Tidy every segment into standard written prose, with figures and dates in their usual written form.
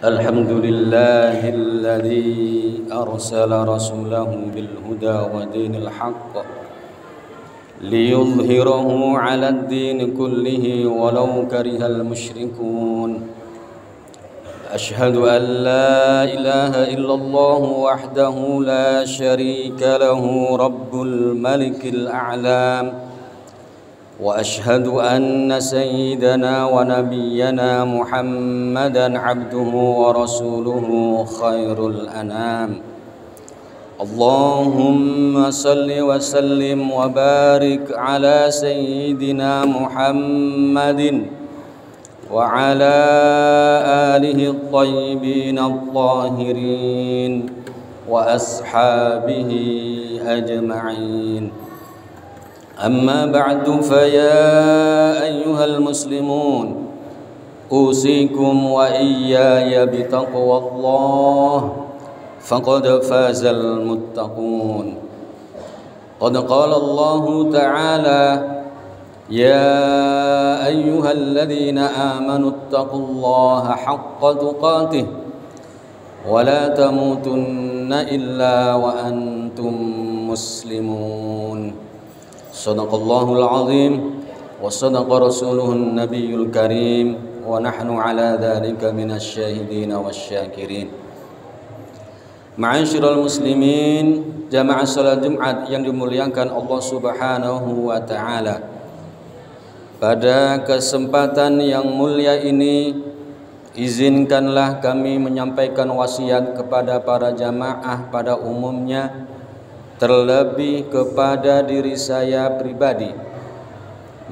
الحمد لله الذي أرسل رسوله بالهدى ودين الحق ليظهره على الدين كله ولو كره المشركون. أشهد أن لا إله إلا الله وحده لا شريك له رب الملك الأعلام، وأشهد أن سيدنا ونبينا محمدا عبده ورسوله خير الأنام. اللهم صل وسلم وبارك على سيدنا محمد وعلى آله الطيبين الطاهرين وأصحابه أجمعين. أما بعد، فيا أيها المسلمون، أوصيكم وإياي بتقوى الله، فقد فاز المتقون. قد قال الله تعالى: يا أيها الذين آمنوا اتقوا الله حق تقاته ولا تموتن إلا وأنتم مسلمون. صدق الله العظيم وصدق رسوله النبي الكريم ونحن على ذلك من الشاهدين والشاكرين. Ma'asyiral muslimin, jamaah salat Jumat yang dimuliakan Allah Subhanahu wa taala. Pada kesempatan yang mulia ini, izinkanlah kami menyampaikan wasiat kepada para jamaah pada umumnya, terlebih kepada diri saya pribadi.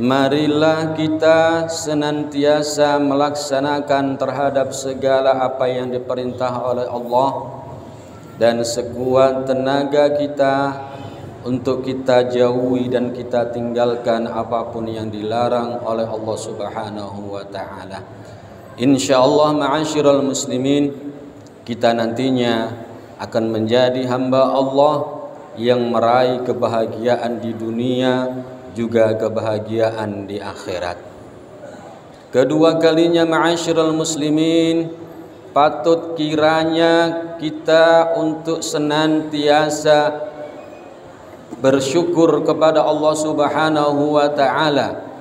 Marilah kita senantiasa melaksanakan terhadap segala apa yang diperintah oleh Allah, dan sekuat tenaga kita untuk kita jauhi dan kita tinggalkan apapun yang dilarang oleh Allah Subhanahu wa taala. Insyaallah ma'asyiral muslimin, kita nantinya akan menjadi hamba Allah yang meraih kebahagiaan di dunia juga kebahagiaan di akhirat. Kedua kalinya ma'asyiral muslimin, patut kiranya kita untuk senantiasa bersyukur kepada Allah Subhanahu wa taala.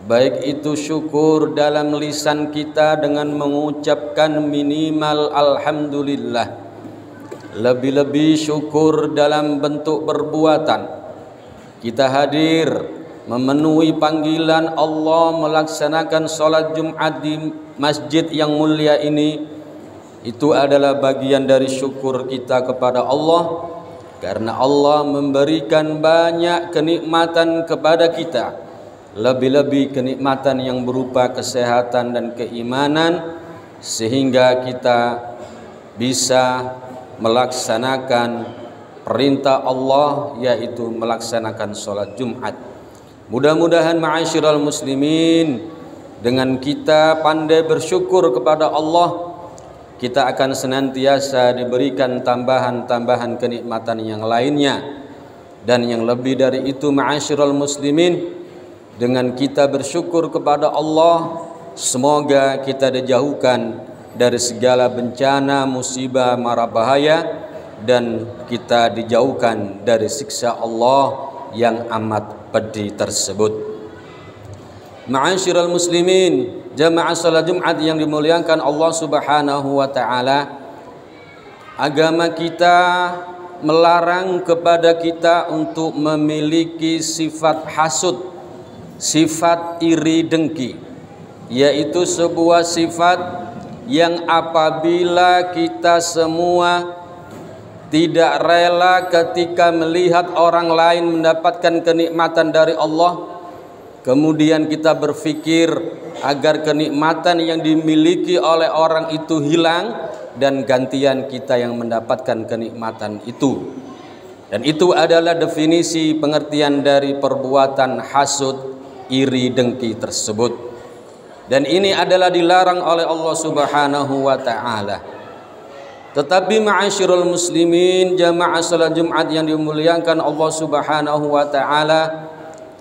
Baik itu syukur dalam lisan kita dengan mengucapkan minimal alhamdulillah, lebih-lebih syukur dalam bentuk perbuatan. Kita hadir memenuhi panggilan Allah melaksanakan sholat Jumat di masjid yang mulia ini. Itu adalah bagian dari syukur kita kepada Allah, karena Allah memberikan banyak kenikmatan kepada kita, lebih-lebih kenikmatan yang berupa kesehatan dan keimanan, sehingga kita bisa melaksanakan perintah Allah, yaitu melaksanakan sholat Jumat. Mudah-mudahan ma'asyiral muslimin, dengan kita pandai bersyukur kepada Allah, kita akan senantiasa diberikan tambahan-tambahan kenikmatan yang lainnya. Dan yang lebih dari itu ma'asyiral muslimin, dengan kita bersyukur kepada Allah, semoga kita dijauhkan dari segala bencana, musibah, mara bahaya, dan kita dijauhkan dari siksa Allah yang amat pedih tersebut. Ma'asyiral muslimin, jamaah salat Jumat yang dimuliakan Allah Subhanahu wa taala, agama kita melarang kepada kita untuk memiliki sifat hasud, sifat iri dengki, yaitu sebuah sifat yang apabila kita semua tidak rela ketika melihat orang lain mendapatkan kenikmatan dari Allah, kemudian kita berpikir agar kenikmatan yang dimiliki oleh orang itu hilang dan gantian kita yang mendapatkan kenikmatan itu. Dan itu adalah definisi pengertian dari perbuatan hasud, iri dengki tersebut. Dan ini adalah dilarang oleh Allah Subhanahu wa taala. Tetapi ma'asyiral muslimin, jamaah salat Jumat yang dimuliakan Allah Subhanahu wa taala,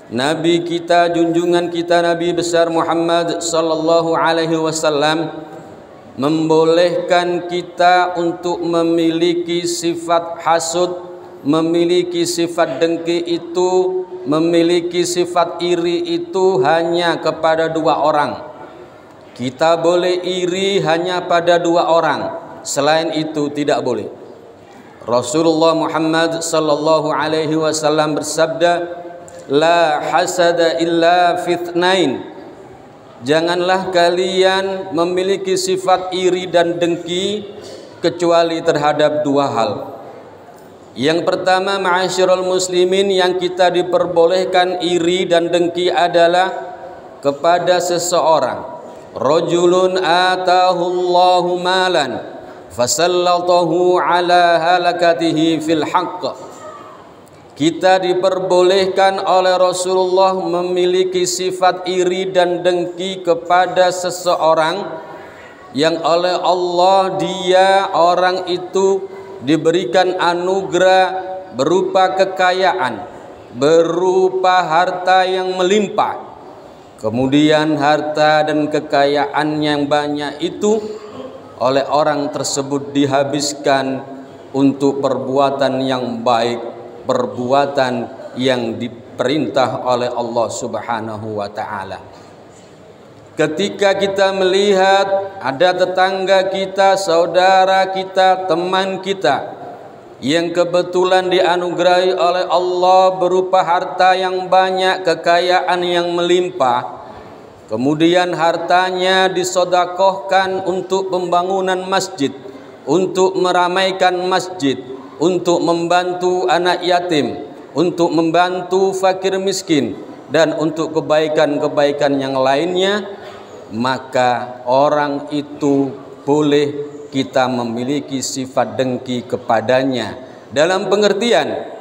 Nabi kita, junjungan kita, Nabi besar Muhammad sallallahu alaihi wasallam membolehkan kita untuk memiliki sifat hasud, memiliki sifat dengki itu, memiliki sifat iri itu hanya kepada dua orang. Kita boleh iri hanya pada dua orang, selain itu tidak boleh. Rasulullah Muhammad sallallahu alaihi wasallam bersabda, la hasada illa fitnain. Janganlah kalian memiliki sifat iri dan dengki kecuali terhadap dua hal. Yang pertama, ma'asyiral muslimin, yang kita diperbolehkan iri dan dengki adalah kepada seseorang. Rajulun atahu Allahu malan fasallatahu ala halakatihi fil haqq. Kita diperbolehkan oleh Rasulullah memiliki sifat iri dan dengki kepada seseorang yang oleh Allah dia orang itu diberikan anugerah berupa kekayaan, berupa harta yang melimpah. Kemudian harta dan kekayaan yang banyak itu oleh orang tersebut dihabiskan untuk perbuatan yang baik, perbuatan yang diperintah oleh Allah Subhanahu wa taala. Ketika kita melihat ada tetangga kita, saudara kita, teman kita yang kebetulan dianugerahi oleh Allah berupa harta yang banyak, kekayaan yang melimpah, kemudian hartanya disodakohkan untuk pembangunan masjid, untuk meramaikan masjid, untuk membantu anak yatim, untuk membantu fakir miskin, dan untuk kebaikan-kebaikan yang lainnya, maka orang itu boleh kita memiliki sifat dengki kepadanya. Dalam pengertian,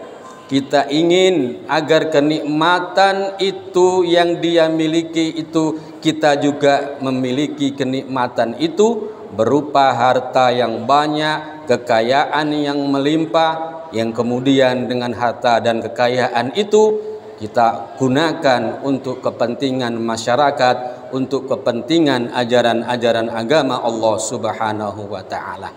kita ingin agar kenikmatan itu yang dia miliki itu, kita juga memiliki kenikmatan itu berupa harta yang banyak, kekayaan yang melimpah, yang kemudian dengan harta dan kekayaan itu kita gunakan untuk kepentingan masyarakat, untuk kepentingan ajaran-ajaran agama Allah Subhanahu wa taala.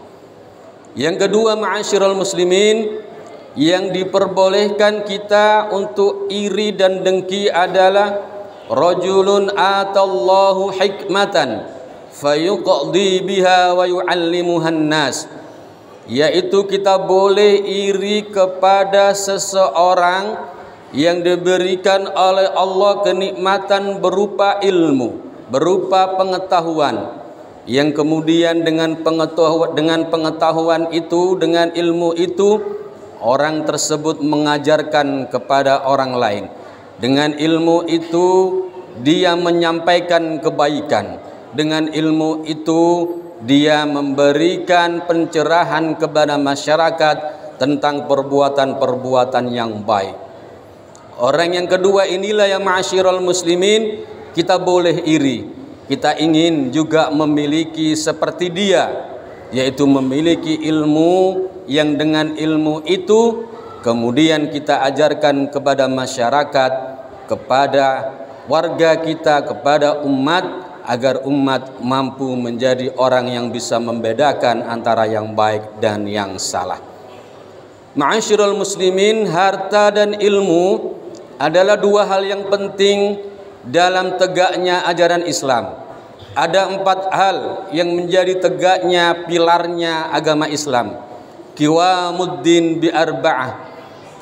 Yang kedua, ma'asyiral muslimin, yang diperbolehkan kita untuk iri dan dengki adalah rajulun atallahu hikmatan fayuqdi biha wa yu'allimuhan nas, yaitu kita boleh iri kepada seseorang yang diberikan oleh Allah kenikmatan berupa ilmu, berupa pengetahuan, yang kemudian dengan pengetahuan itu, dengan ilmu itu, orang tersebut mengajarkan kepada orang lain. Dengan ilmu itu dia menyampaikan kebaikan, dengan ilmu itu dia memberikan pencerahan kepada masyarakat tentang perbuatan-perbuatan yang baik. Orang yang kedua inilah yang ma'asyiral muslimin, kita boleh iri. Kita ingin juga memiliki seperti dia, yaitu memiliki ilmu yang dengan ilmu itu kemudian kita ajarkan kepada masyarakat, kepada warga kita, kepada umat, agar umat mampu menjadi orang yang bisa membedakan antara yang baik dan yang salah. Ma'asyiral muslimin, harta dan ilmu adalah dua hal yang penting dalam tegaknya ajaran Islam. Ada 4 hal yang menjadi tegaknya pilarnya agama Islam. Qiwamuddin bi arba'ah.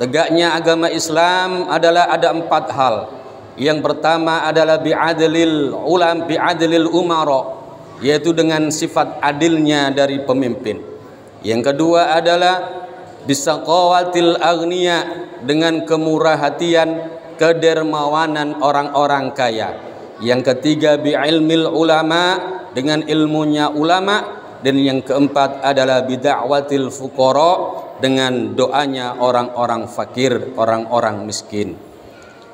Tegaknya agama Islam adalah ada 4 hal. Yang pertama adalah bi'adlil umara, yaitu dengan sifat adilnya dari pemimpin. Yang kedua adalah bisaqawatil aghniya, dengan kemurah hatian, kedermawanan orang-orang kaya. Yang ketiga bi'ilmil ulama, dengan ilmunya ulama. Dan yang keempat adalah bida'watil fuqara, dengan doanya orang-orang fakir, orang-orang miskin.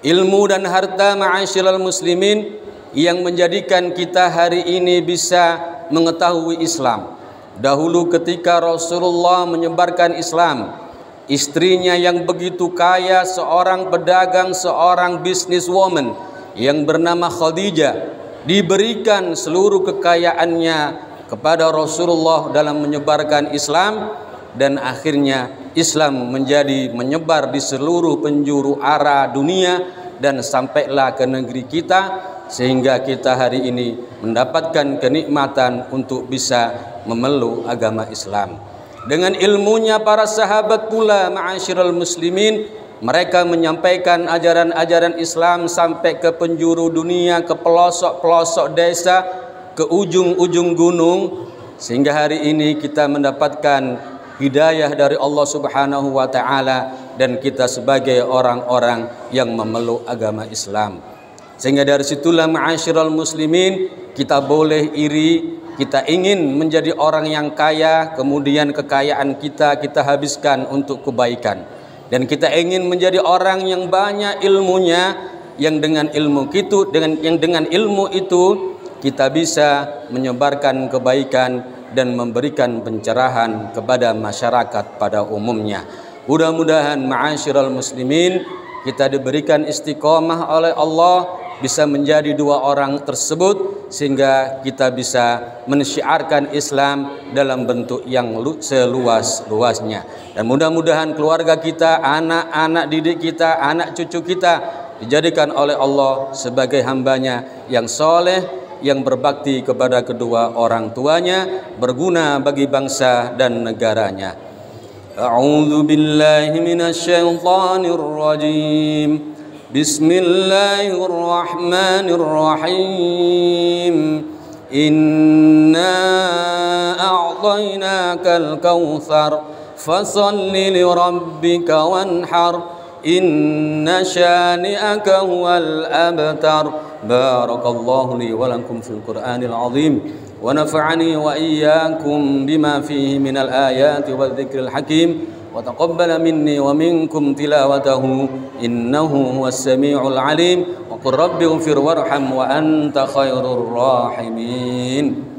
Ilmu dan harta ma'asyiral muslimin yang menjadikan kita hari ini bisa mengetahui Islam. Dahulu ketika Rasulullah menyebarkan Islam, istrinya yang begitu kaya, seorang pedagang, seorang businesswoman yang bernama Khadijah, diberikan seluruh kekayaannya kepada Rasulullah dalam menyebarkan Islam, dan akhirnya Islam menjadi menyebar di seluruh penjuru arah dunia dan sampailah ke negeri kita, sehingga kita hari ini mendapatkan kenikmatan untuk bisa memeluk agama Islam. Dengan ilmunya para sahabat pula, ma'asyiral muslimin, mereka menyampaikan ajaran-ajaran Islam sampai ke penjuru dunia, ke pelosok-pelosok desa, ke ujung-ujung gunung, sehingga hari ini kita mendapatkan hidayah dari Allah Subhanahu wa taala dan kita sebagai orang-orang yang memeluk agama Islam. Sehingga dari situlah ma'asyiral muslimin, kita boleh iri, kita ingin menjadi orang yang kaya, kemudian kekayaan kita habiskan untuk kebaikan. Dan kita ingin menjadi orang yang banyak ilmunya, yang dengan ilmu itu kita bisa menyebarkan kebaikan dan memberikan pencerahan kepada masyarakat pada umumnya. Mudah-mudahan ma'asyiral muslimin, kita diberikan istiqomah oleh Allah, bisa menjadi dua orang tersebut, sehingga kita bisa mensyiarkan Islam dalam bentuk yang seluas-luasnya. Dan mudah-mudahan keluarga kita, anak-anak didik kita, anak cucu kita dijadikan oleh Allah sebagai hambanya yang soleh, yang berbakti kepada kedua orang tuanya, berguna bagi bangsa dan negaranya. A'udzu billahi minasyaitonir rajim. Bismillahirrahmanirrahim. Inna a'tainakal kautsar fasholli lirabbika wanhar. Inna syani'aka huwal abtar. Barakallahu li wa lakum fil Qur'anil azim wa nafa'ani wa iyyakum bima fihi minal ayati wadh-dhikril hakim wa taqabbala minni wa minkum tilawatahu innahu huwas samiul alim wa qur rabbighfir warham wa anta khairur rahimin.